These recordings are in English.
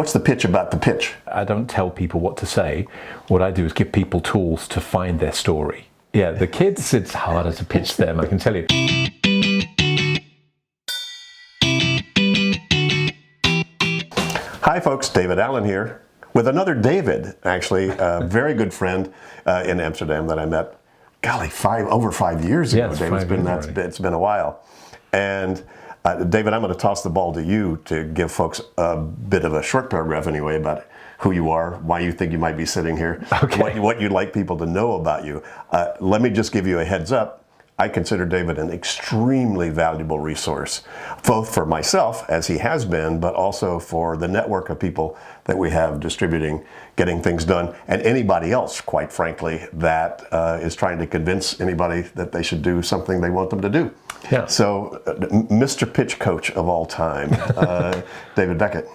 What's the pitch about the pitch? I don't tell people what to say. What I do is give people tools to find their story. Yeah, the kids, it's harder to pitch them, I can tell you. Hi folks, David Allen here with another David, actually, a very good friend in Amsterdam that I met, golly, over 5 years ago. Yeah, David, it's been a while. And David, I'm going to toss the ball to you to give folks a bit of a short paragraph anyway about who you are, why you think you might be sitting here, what you'd like people to know about you. Let me just give you a heads up. I consider David an extremely valuable resource, both for myself, as he has been, but also for the network of people that we have distributing, getting things done, and anybody else, quite frankly, that is trying to convince anybody that they should do something they want them to do. Yeah. So, Mr. Pitch Coach of all time, David Beckett.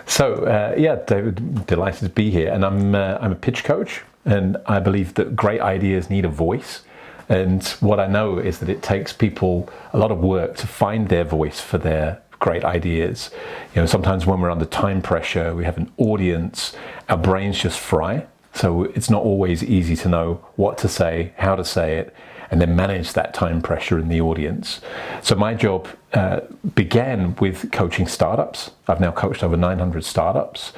So, yeah, David, delighted to be here. And I'm a pitch coach, and I believe that great ideas need a voice. And what I know is that it takes people a lot of work to find their voice for their great ideas. You know, sometimes when we're under time pressure, we have an audience, our brains just fry. So it's not always easy to know what to say, how to say it, and then manage that time pressure in the audience. So my job began with coaching startups. I've now coached over 900 startups.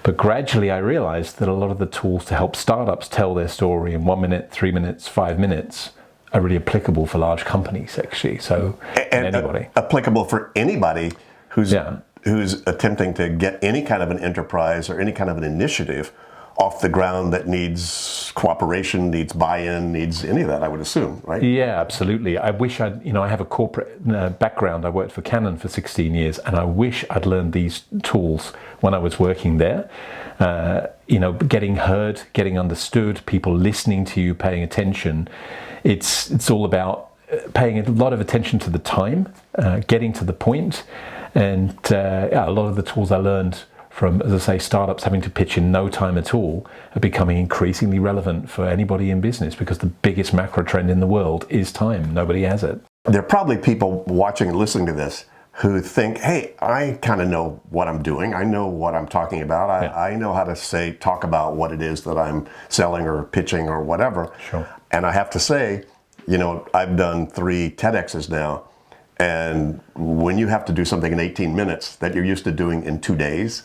But gradually I realized that a lot of the tools to help startups tell their story in 1 minute, 3 minutes, 5 minutes are really applicable for large companies, actually. So anybody. Applicable for anybody who's attempting to get any kind of an enterprise or any kind of an initiative off the ground that needs cooperation, needs buy-in, needs any of that, I would assume, right? Yeah, absolutely. I wish I have a corporate background. I worked for Canon for 16 years, and I wish I'd learned these tools when I was working there. Getting heard, getting understood, people listening to you, paying attention. It's all about paying a lot of attention to the time, getting to the point, and a lot of the tools I learned from, as I say, startups having to pitch in no time at all are becoming increasingly relevant for anybody in business, because the biggest macro trend in the world is time. Nobody has it. There are probably people watching and listening to this who think, hey, I kind of know what I'm doing. I know what I'm talking about. I know how to talk about what it is that I'm selling or pitching or whatever. Sure. And I have to say, I've done 3 TEDx's now. And when you have to do something in 18 minutes that you're used to doing in 2 days,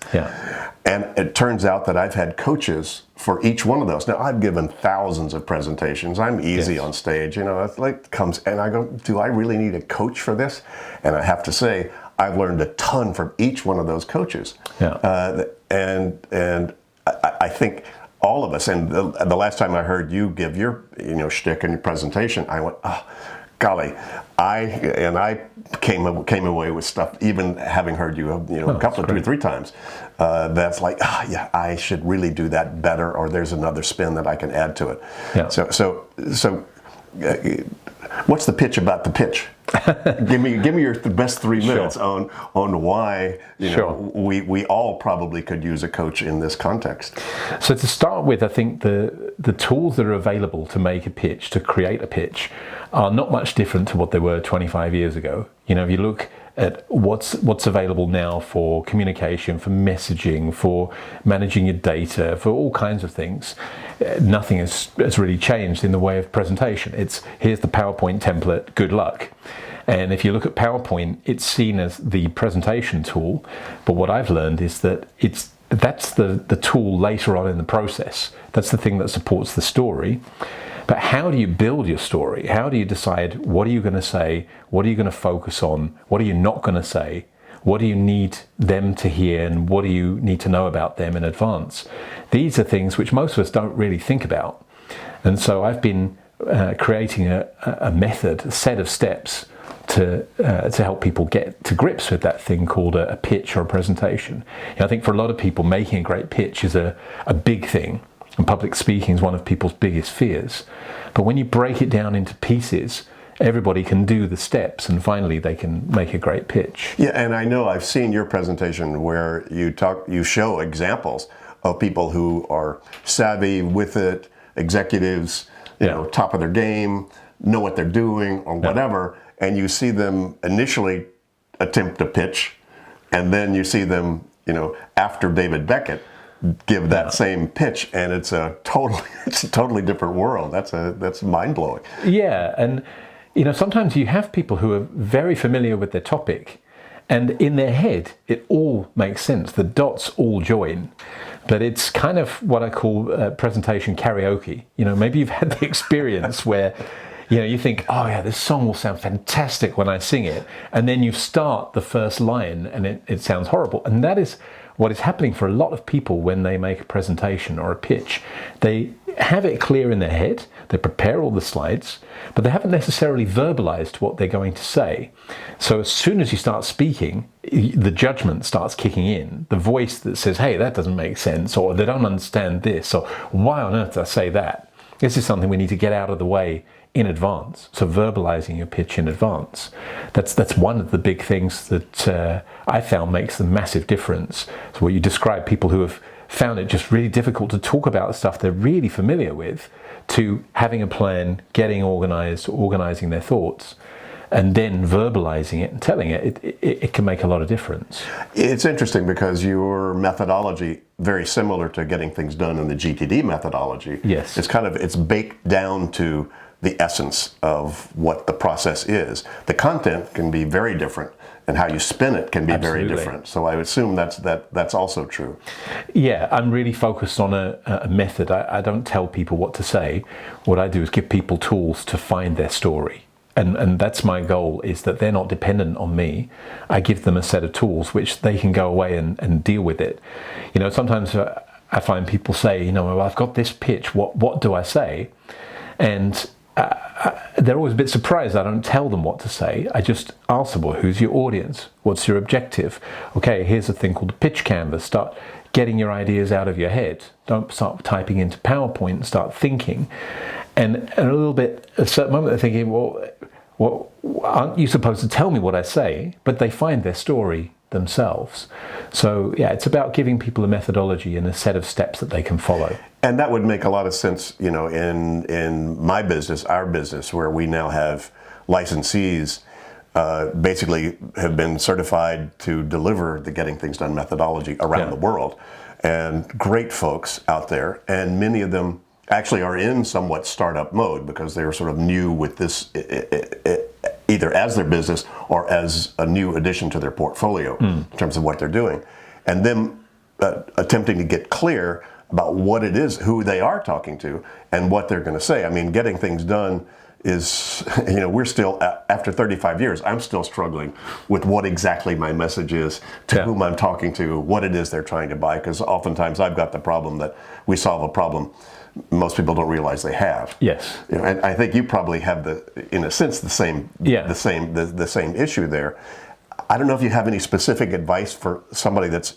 and it turns out that I've had coaches for each one of those. Now, I've given thousands of presentations. I'm easy on stage, it's like and I go, do I really need a coach for this? And I have to say, I've learned a ton from each one of those coaches. And I think all of us, and the last time I heard you give your shtick in your presentation, I went, oh, golly, I came away with stuff, even having heard you, a couple of 2 or 3 times. That's like, I should really do that better, or there's another spin that I can add to it. Yeah. So, what's the pitch about the pitch? give me your best 3 minutes on why we all probably could use a coach in this context. So to start with, I think the tools that are available to make a pitch, to create a pitch, are not much different to what they were 25 years ago. If you look at what's available now for communication, for messaging, for managing your data, for all kinds of things, nothing has really changed in the way of presentation. It's, here's the PowerPoint template, good luck. And if you look at PowerPoint, it's seen as the presentation tool, but what I've learned is that that's the tool later on in the process. That's the thing that supports the story. But how do you build your story? How do you decide what are you going to say? What are you going to focus on? What are you not going to say? What do you need them to hear, and what do you need to know about them in advance? These are things which most of us don't really think about. And so I've been creating a method, a set of steps to help people get to grips with that thing called a pitch or a presentation. I think for a lot of people, making a great pitch is a big thing. And public speaking is one of people's biggest fears. But when you break it down into pieces, everybody can do the steps, and finally they can make a great pitch. Yeah, and I know I've seen your presentation where you show examples of people who are savvy with it, executives, top of their game, know what they're doing or whatever, and you see them initially attempt to pitch, and then you see them after David Beckett give that same pitch, and it's a totally different world. That's mind blowing. Yeah, and sometimes you have people who are very familiar with their topic, and in their head it all makes sense. The dots all join, but it's kind of what I call presentation karaoke. Maybe you've had the experience where you think, oh yeah, this song will sound fantastic when I sing it, and then you start the first line and it sounds horrible. And that is what is happening for a lot of people when they make a presentation or a pitch. They have it clear in their head, they prepare all the slides, but they haven't necessarily verbalized what they're going to say. So as soon as you start speaking, the judgment starts kicking in, the voice that says, hey, that doesn't make sense, or they don't understand this, or why on earth did I say that? This is something we need to get out of the way in advance. So verbalizing your pitch in advance, that's one of the big things that I found makes a massive difference. So what you describe, people who have found it just really difficult to talk about stuff they're really familiar with, to having a plan, getting organized, organizing their thoughts, and then verbalizing it and telling it can make a lot of difference. It's interesting because your methodology, very similar to getting things done in the GTD methodology. Yes. It's baked down to the essence of what the process is. The content can be very different, and how you spin it can be Absolutely. very different. So I would assume that's also true. Yeah, I'm really focused on a method. I don't tell people what to say. What I do is give people tools to find their story. And that's my goal, is that they're not dependent on me. I give them a set of tools which they can go away and deal with it. Sometimes I find people say, well, I've got this pitch, what do I say? And they're always a bit surprised I don't tell them what to say. I just ask them, well, who's your audience? What's your objective? Okay, here's a thing called a pitch canvas. Start getting your ideas out of your head. Don't start typing into PowerPoint, and start thinking. And a little bit, at a certain moment, they're thinking, well, aren't you supposed to tell me what I say? But they find their story themselves. So yeah, it's about giving people a methodology and a set of steps that they can follow. And that would make a lot of sense, in my business, our business, where we now have licensees basically have been certified to deliver the Getting Things Done methodology around the world. And great folks out there, and many of them actually are in somewhat startup mode because they're sort of new with this, either as their business or as a new addition to their portfolio in terms of what they're doing. And them attempting to get clear about what it is, who they are talking to, and what they're going to say. I mean, Getting Things Done is, we're still, after 35 years, I'm still struggling with what exactly my message is, to whom I'm talking to, what it is they're trying to buy, because oftentimes I've got the problem that we solve a problem most people don't realize they have. Yes. And I think you probably have in a sense, the same issue there. I don't know if you have any specific advice for somebody that's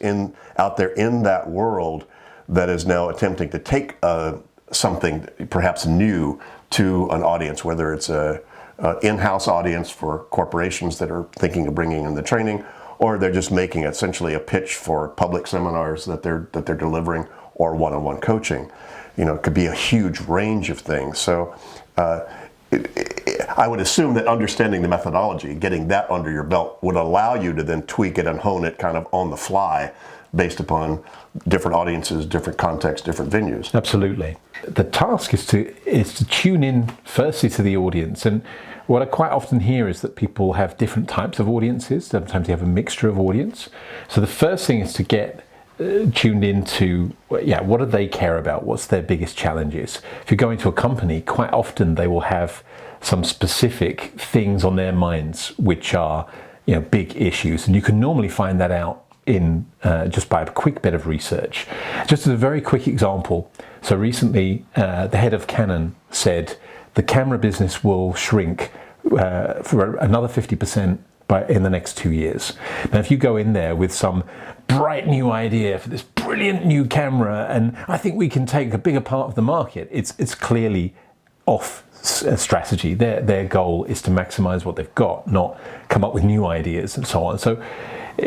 out there in that world that is now attempting to take something perhaps new to an audience, whether it's an in-house audience for corporations that are thinking of bringing in the training, or they're just making essentially a pitch for public seminars that they're delivering, or one-on-one coaching. It could be a huge range of things. So I would assume that understanding the methodology, getting that under your belt, would allow you to then tweak it and hone it kind of on the fly based upon different audiences, different contexts, different venues. Absolutely. The task is to tune in firstly to the audience. And what I quite often hear is that people have different types of audiences. Sometimes they have a mixture of audience. So the first thing is to get tuned into, what do they care about? What's their biggest challenges? If you're going to a company, quite often they will have some specific things on their minds which are big issues, and you can normally find that out in just by a quick bit of research. Just as a very quick example, so recently the head of Canon said the camera business will shrink for another 50% in the next 2 years. Now, if you go in there with some bright new idea for this brilliant new camera, and I think we can take a bigger part of the market, it's clearly off strategy. Their goal is to maximize what they've got, not come up with new ideas and so on. So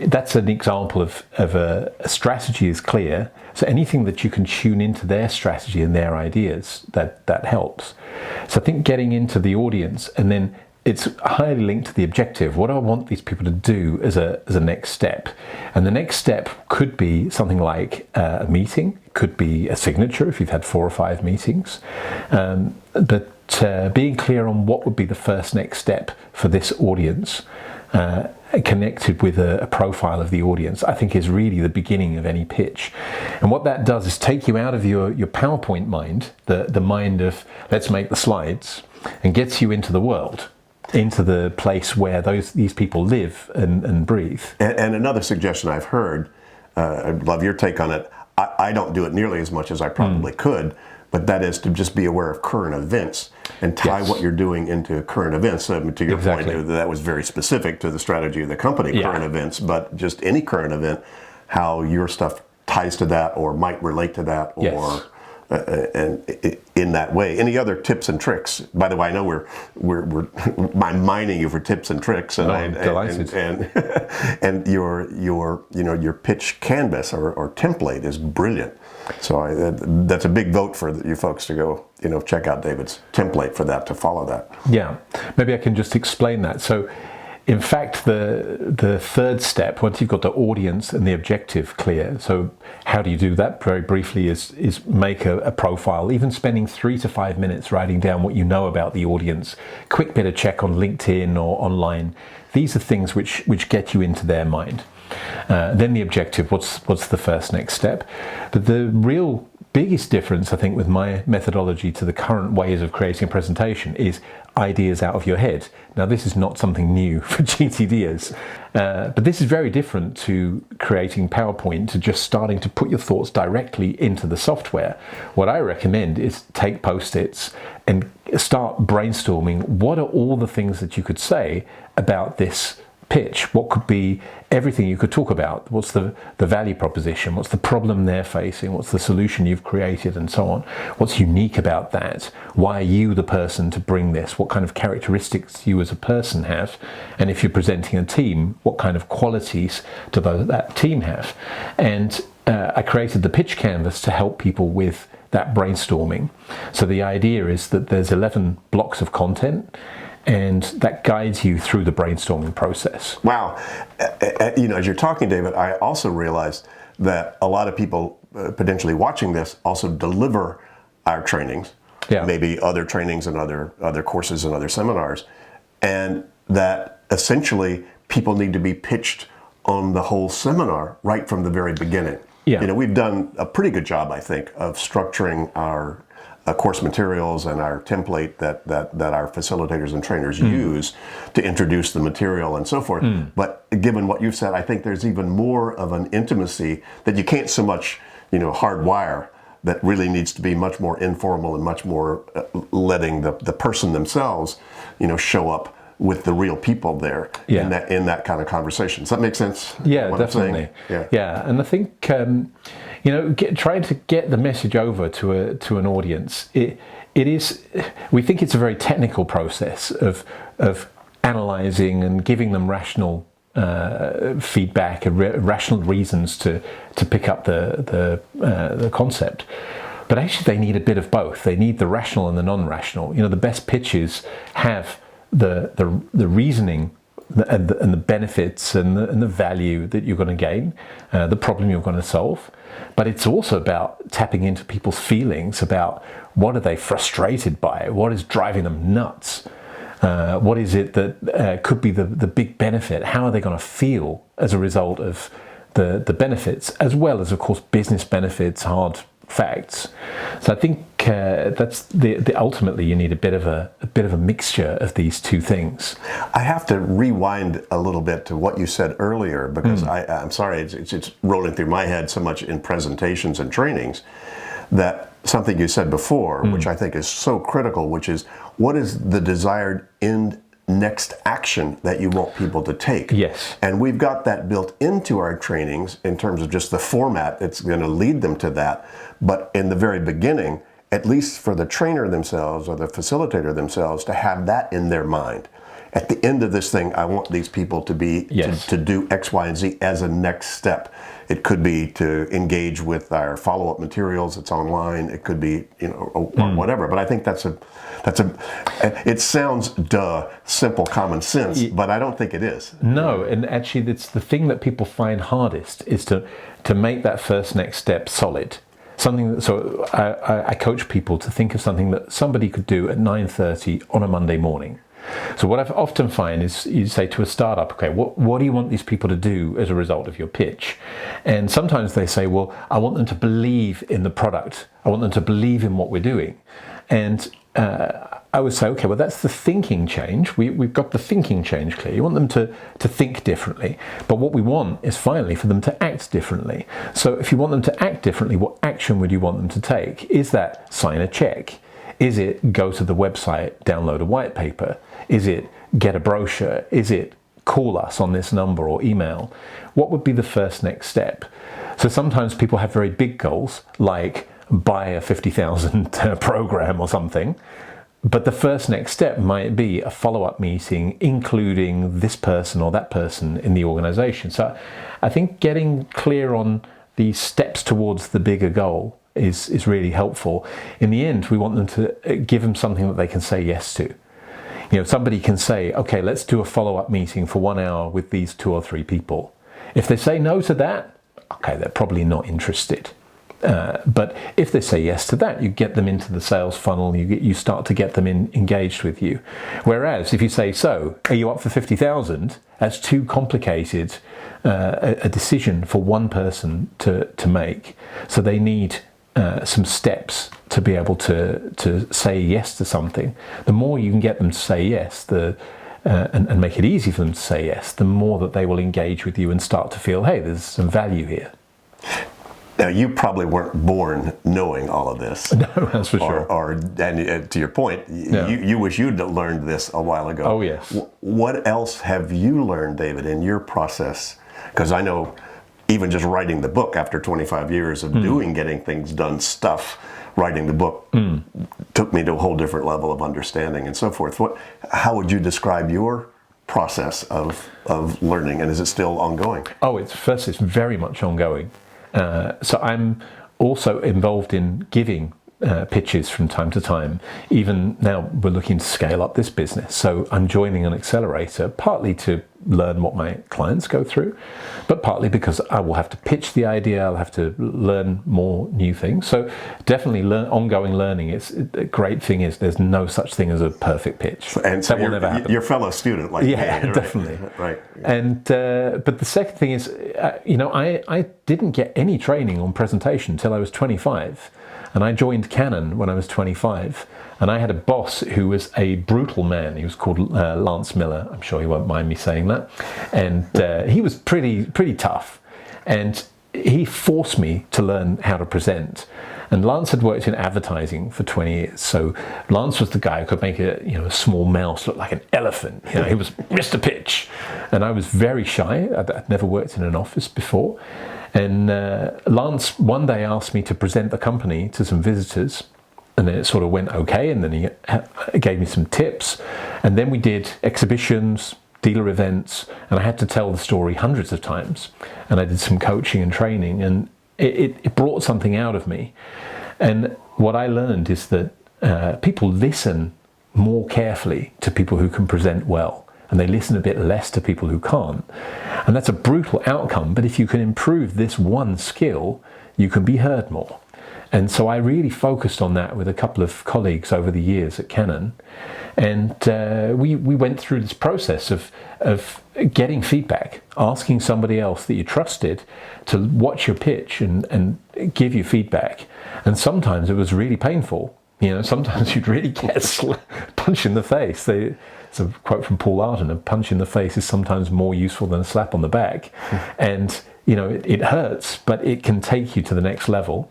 that's an example of a strategy is clear. So anything that you can tune into their strategy and their ideas, that helps. So I think getting into the audience and then it's highly linked to the objective. What do I want these people to do as a next step? And the next step could be something like a meeting, it could be a signature if you've had 4 or 5 meetings. But being clear on what would be the first next step for this audience, connected with a profile of the audience, I think is really the beginning of any pitch. And what that does is take you out of your PowerPoint mind, the mind of let's make the slides, and gets you into the world, into the place where these people live and breathe. And another suggestion I've heard, I'd love your take on it. I don't do it nearly as much as I probably could, but that is to just be aware of current events and tie what you're doing into current events. To your point, that was very specific to the strategy of the company, current events, but just any current event, how your stuff ties to that or might relate to that, or and in that way. Any other tips and tricks? By the way, I know I'm mining you for tips and tricks, and I'm delighted. And your pitch canvas or template is brilliant. So that's a big vote for you folks to go, check out David's template for that, to follow that. Yeah, maybe I can just explain that. So, in fact, the third step, once you've got the audience and the objective clear, so how do you do that? Very briefly, is make a profile, even spending 3 to 5 minutes writing down what you know about the audience, quick bit of check on LinkedIn or online. These are things which get you into their mind. Then the objective, what's the first next step? But the real biggest difference, I think, with my methodology to the current ways of creating a presentation is ideas out of your head. Now, this is not something new for GTDers, but this is very different to creating PowerPoint, to just starting to put your thoughts directly into the software. What I recommend is take Post-its and start brainstorming what are all the things that you could say about this pitch. What could be everything you could talk about? What's the value proposition? What's the problem they're facing? What's the solution you've created, and so on? What's unique about that? Why are you the person to bring this? What kind of characteristics you as a person have? And if you're presenting a team, what kind of qualities do that team have? And I created the pitch canvas to help people with that brainstorming. So the idea is that there's 11 blocks of content, and that guides you through the brainstorming process. Wow. As you're talking, David, I also realized that a lot of people potentially watching this also deliver our trainings, maybe other trainings and other courses and other seminars, and that essentially people need to be pitched on the whole seminar right from the very beginning. Yeah. We've done a pretty good job, I think, of structuring our course materials and our template that our facilitators and trainers use to introduce the material and so forth. But given what you've said, I think there's even more of an intimacy that you can't so much, hardwire, that really needs to be much more informal and much more letting the person themselves, show up with the real people there in that kind of conversation. Does that make sense? Yeah, definitely. Yeah, and I think trying to get the message over to an audience, it is. We think it's a very technical process of analysing and giving them rational feedback and rational reasons to pick up the concept. But actually, they need a bit of both. They need the rational and the non-rational. The best pitches have the reasoning and the benefits and the value that you're going to gain, the problem you're going to solve. But it's also about tapping into people's feelings about what are they frustrated by, what is driving them nuts, what is it that could be the big benefit, how are they going to feel as a result of the benefits, as well as, of course, business benefits, hard facts. So I think that's ultimately you need a bit of a mixture of these two things. I have to rewind a little bit to what you said earlier, because I'm sorry, it's rolling through my head so much in presentations and trainings, that something you said before, which I think is so critical, which is what is the desired end next action that you want people to take. Yes. And we've got that built into our trainings in terms of just the format that's going to lead them to that. But in the very beginning, at least for the trainer themselves or the facilitator themselves, to have that in their mind. at the end of this thing, I want these people to be Yes. to do X, Y, and Z as a next step. It could be to engage with our follow-up materials. It's online. It could be, or whatever. But I think that's a. It sounds simple common sense, but I don't think it is. No, and actually, it's the thing that people find hardest is to make that first next step solid. So I coach people to think of something that somebody could do at 9:30 on a Monday morning. So what I've often find is you say to a startup, okay, what do you want these people to do as a result of your pitch? And sometimes they say, well, I want them to believe in the product. I want them to believe in what we're doing. And I would say, okay, well, that's the thinking change. We've got the thinking change clear. You want them to think differently. But what we want is finally for them to act differently. So if you want them to act differently, what action would you want them to take? Is that sign a check? Is it go to the website, download a white paper? Is it get a brochure? Is it call us on this number or email? What would be the first next step? So sometimes people have very big goals, like buy a 50,000 program or something. But the first next step might be a follow-up meeting, including this person or that person in the organization. So I think getting clear on the steps towards the bigger goal is really helpful. In the end, we want them to give them something that they can say yes to. Somebody can say, okay, let's do a follow-up meeting for 1 hour with these 2 or 3 people. If they say no to that, okay, they're probably not interested. But if they say yes to that, you get them into the sales funnel, you start to get them engaged with you. Whereas if you say, so, are you up for 50,000? That's too complicated a decision for one person to make. So they need some steps to be able to say yes to something. The more you can get them to say yes, and make it easy for them to say yes, the more that they will engage with you and start to feel, hey, there's some value here. Now, you probably weren't born knowing all of this. No, that's for sure. And to your point, you wish you'd learned this a while ago. Oh, yes. What else have you learned, David, in your process? Because I know even just writing the book after 25 years of getting things done stuff, writing the book took me to a whole different level of understanding and so forth. How would you describe your process of learning, and is it still ongoing? Oh, it's very much ongoing. So I'm also involved in giving pitches from time to time. Even now we're looking to scale up this business. So I'm joining an accelerator, partly to learn what my clients go through, but partly because I will have to pitch the idea, I'll have to learn more new things. So definitely ongoing learning. A great thing is there's no such thing as a perfect pitch. And so that will never happen. Your fellow student like me. Yeah, definitely. Right. And but the second thing is, I didn't get any training on presentation until I was 25. And I joined Canon when I was 25, and I had a boss who was a brutal man. He was called Lance Miller. I'm sure he won't mind me saying that. And he was pretty tough, and he forced me to learn how to present. And Lance had worked in advertising for 20 years, so Lance was the guy who could make a small mouse look like an elephant. He was Mr. Pitch, and I was very shy. I'd never worked in an office before. And Lance one day asked me to present the company to some visitors, and then it sort of went okay, and then he gave me some tips, and then we did exhibitions, dealer events, and I had to tell the story hundreds of times, and I did some coaching and training, and it brought something out of me. And what I learned is that people listen more carefully to people who can present well, and they listen a bit less to people who can't. And that's a brutal outcome, but if you can improve this one skill, you can be heard more. And so I really focused on that with a couple of colleagues over the years at Canon. And we went through this process of getting feedback, asking somebody else that you trusted to watch your pitch and give you feedback. And sometimes it was really painful. Sometimes you'd really get a punch in the face. It's a quote from Paul Arden: a punch in the face is sometimes more useful than a slap on the back. And, it hurts, but it can take you to the next level.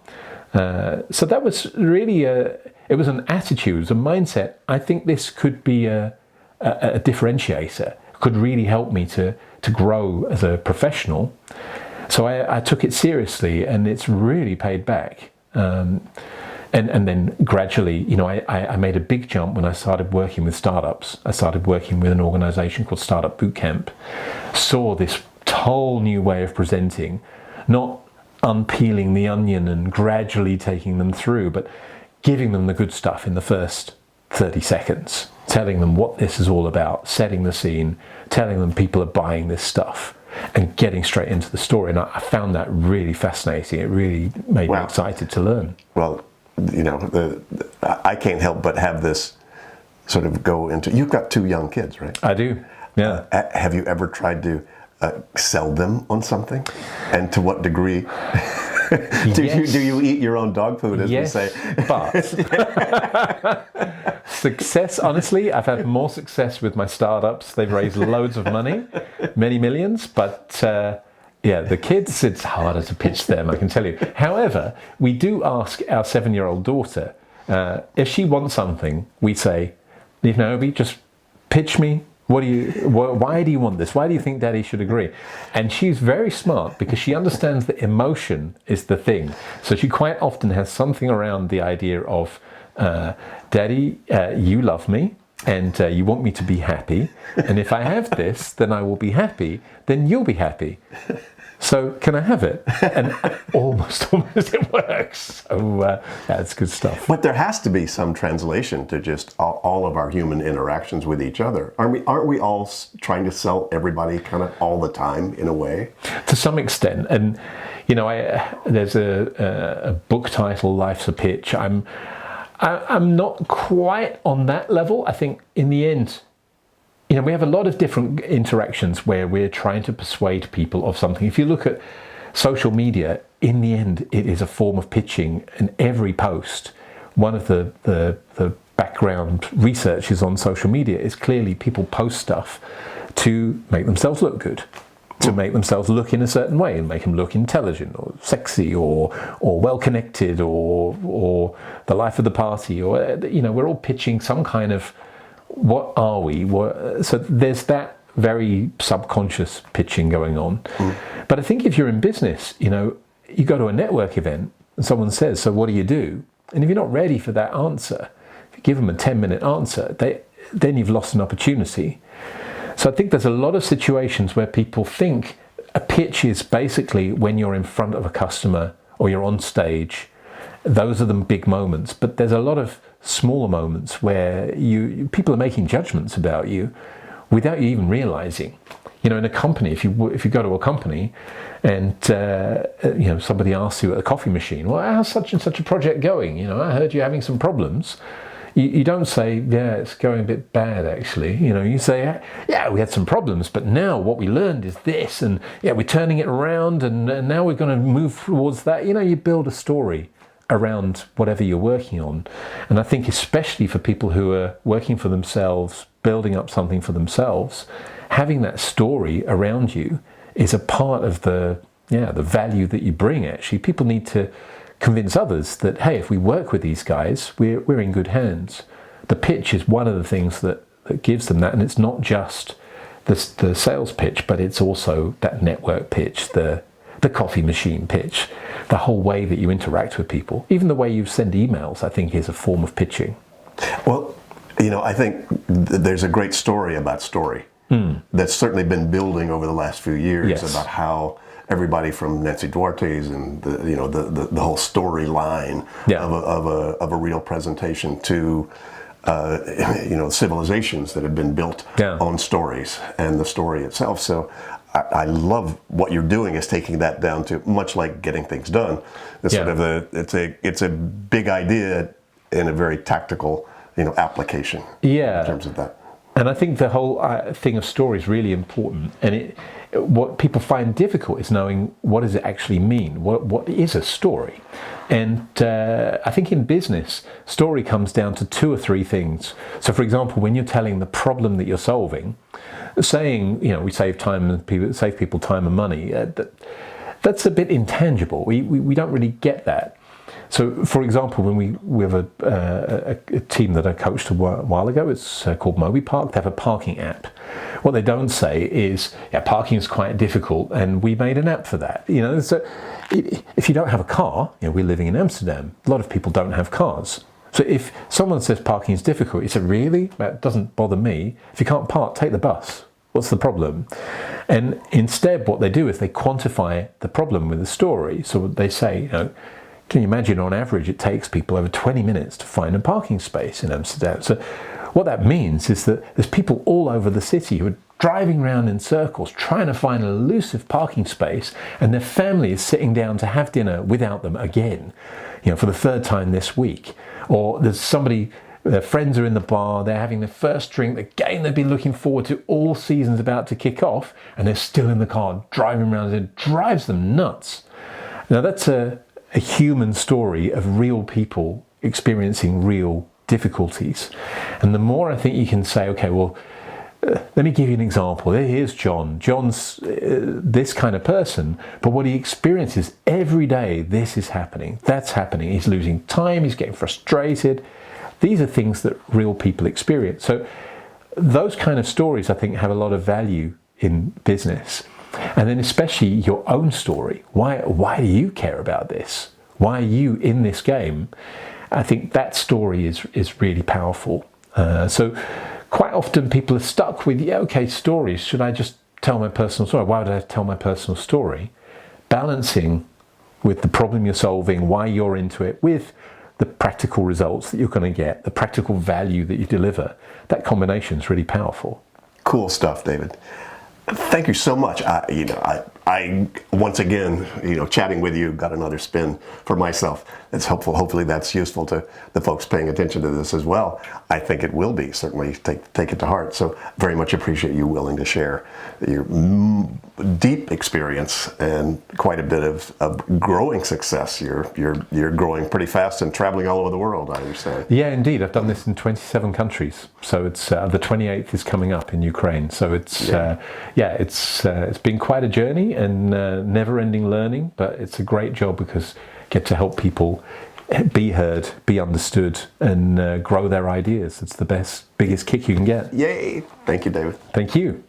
So that was really it was an attitude, it was a mindset. I think this could be a differentiator, could really help me to grow as a professional. So I took it seriously, and it's really paid back. And then gradually, I made a big jump when I started working with startups. I started working with an organization called Startup Bootcamp, saw this whole new way of presenting, not unpeeling the onion and gradually taking them through, but giving them the good stuff in the first 30 seconds, telling them what this is all about, setting the scene, telling them people are buying this stuff, and getting straight into the story. And I found that really fascinating. It really made me excited to learn. Well, I can't help but have this sort of go into, you've got 2 young kids, right? I do, yeah. Have you ever tried to sell them on something? And to what degree? Do you eat your own dog food, as we say? But success, honestly, I've had more success with my startups. They've raised loads of money, many millions, but the kids, it's harder to pitch them, I can tell you. However, we do ask our 7-year-old daughter, if she wants something, we say, Naomi, just pitch me. Why do you want this? Why do you think Daddy should agree? And she's very smart because she understands that emotion is the thing. So she quite often has something around the idea of, Daddy, you love me and you want me to be happy. And if I have this, then I will be happy. Then you'll be happy. So can I have it? And almost it works. So that's good stuff. But there has to be some translation to just all of our human interactions with each other. Aren't we all trying to sell everybody kind of all the time in a way? To some extent. And, there's a book title, Life's a Pitch. I'm not quite on that level. I think in the end, we have a lot of different interactions where we're trying to persuade people of something. If you look at social media, in the end, it is a form of pitching. And every post, one of the background researches on social media is clearly people post stuff to make themselves look good, to make themselves look in a certain way and make them look intelligent or sexy or well-connected or the life of the party. Or, we're all pitching some kind of, what are we? So there's that very subconscious pitching going on. But I think if you're in business, you go to a network event and someone says, so what do you do? And if you're not ready for that answer, if you give them a 10-minute answer, then you've lost an opportunity. So I think there's a lot of situations where people think a pitch is basically when you're in front of a customer or you're on stage. Those are the big moments. But there's a lot of smaller moments where people are making judgments about you without you even realizing. In a company, if you go to a company and somebody asks you at a coffee machine, well, how's such and such a project going? I heard you're having some problems. You don't say, yeah, it's going a bit bad actually. You say, yeah, we had some problems, but now what we learned is this, and yeah, we're turning it around, and now we're going to move towards that. You build a story around whatever you're working on. And I think especially for people who are working for themselves, building up something for themselves, having that story around you is a part of the value that you bring. Actually, people need to convince others that, hey, if we work with these guys, we're in good hands. The pitch is one of the things that gives them that, and it's not just the sales pitch, but it's also that network pitch, the coffee machine pitch, the whole way that you interact with people. Even the way you send emails, I think, is a form of pitching. Well, I think there's a great story about story that's certainly been building over the last few years about how everybody from Nancy Duarte's and the whole storyline of a real presentation to civilizations that have been built on stories and the story itself. So I love what you're doing is taking that down to, much like getting things done. It's sort of it's a big idea in a very tactical application in terms of that. And I think the whole thing of story is really important. And what people find difficult is knowing, what does it actually mean? What is a story? And I think in business, story comes down to 2 or 3 things. So for example, when you're telling the problem that you're solving, saying, we save people time and money, that's a bit intangible. We don't really get that. So, for example, when we have a team that I coached a while ago, it's called MobiPark. They have a parking app What they don't say is, yeah, parking is quite difficult, and we made an app for that. So if you don't have a car, we're living in Amsterdam. A lot of people don't have cars. So if someone says parking is difficult, you say, really? That doesn't bother me. If you can't park, take the bus. What's the problem? And instead, what they do is they quantify the problem with a story. So they say, can you imagine on average it takes people over 20 minutes to find a parking space in Amsterdam? So what that means is that there's people all over the city who are driving around in circles trying to find an elusive parking space, and their family is sitting down to have dinner without them again, for the third time this week. Or there's somebody, their friends are in the bar, they're having their first drink, the game they've been looking forward to all season's about to kick off, and they're still in the car driving around, and it drives them nuts. Now that's a human story of real people experiencing real difficulties. And the more I think you can say, okay, well, let me give you an example. Here's John. John's this kind of person, but what he experiences every day, this is happening, that's happening. He's losing time, he's getting frustrated. These are things that real people experience. So those kind of stories, I think, have a lot of value in business. And then especially your own story. Why do you care about this? Why are you in this game? I think that story is really powerful. So quite often people are stuck with, stories. Should I just tell my personal story? Why would I tell my personal story? Balancing with the problem you're solving, why you're into it, with the practical results that you're going to get, the practical value that you deliver. That combination is really powerful. Cool stuff, David. Thank you so much. I once again, chatting with you got another spin for myself. It's helpful. Hopefully that's useful to the folks paying attention to this as well. I think it will be. Certainly take it to heart. So very much appreciate you willing to share your deep experience and quite a bit of growing success. You're growing pretty fast and traveling all over the world, I understand. Yeah, indeed. I've done this in 27 countries. So it's the 28th is coming up in Ukraine. So it's it's been quite a journey and never-ending learning, but it's a great job because I get to help people be heard, be understood, and grow their ideas. It's the biggest kick you can get. Yay! Thank you, David. Thank you.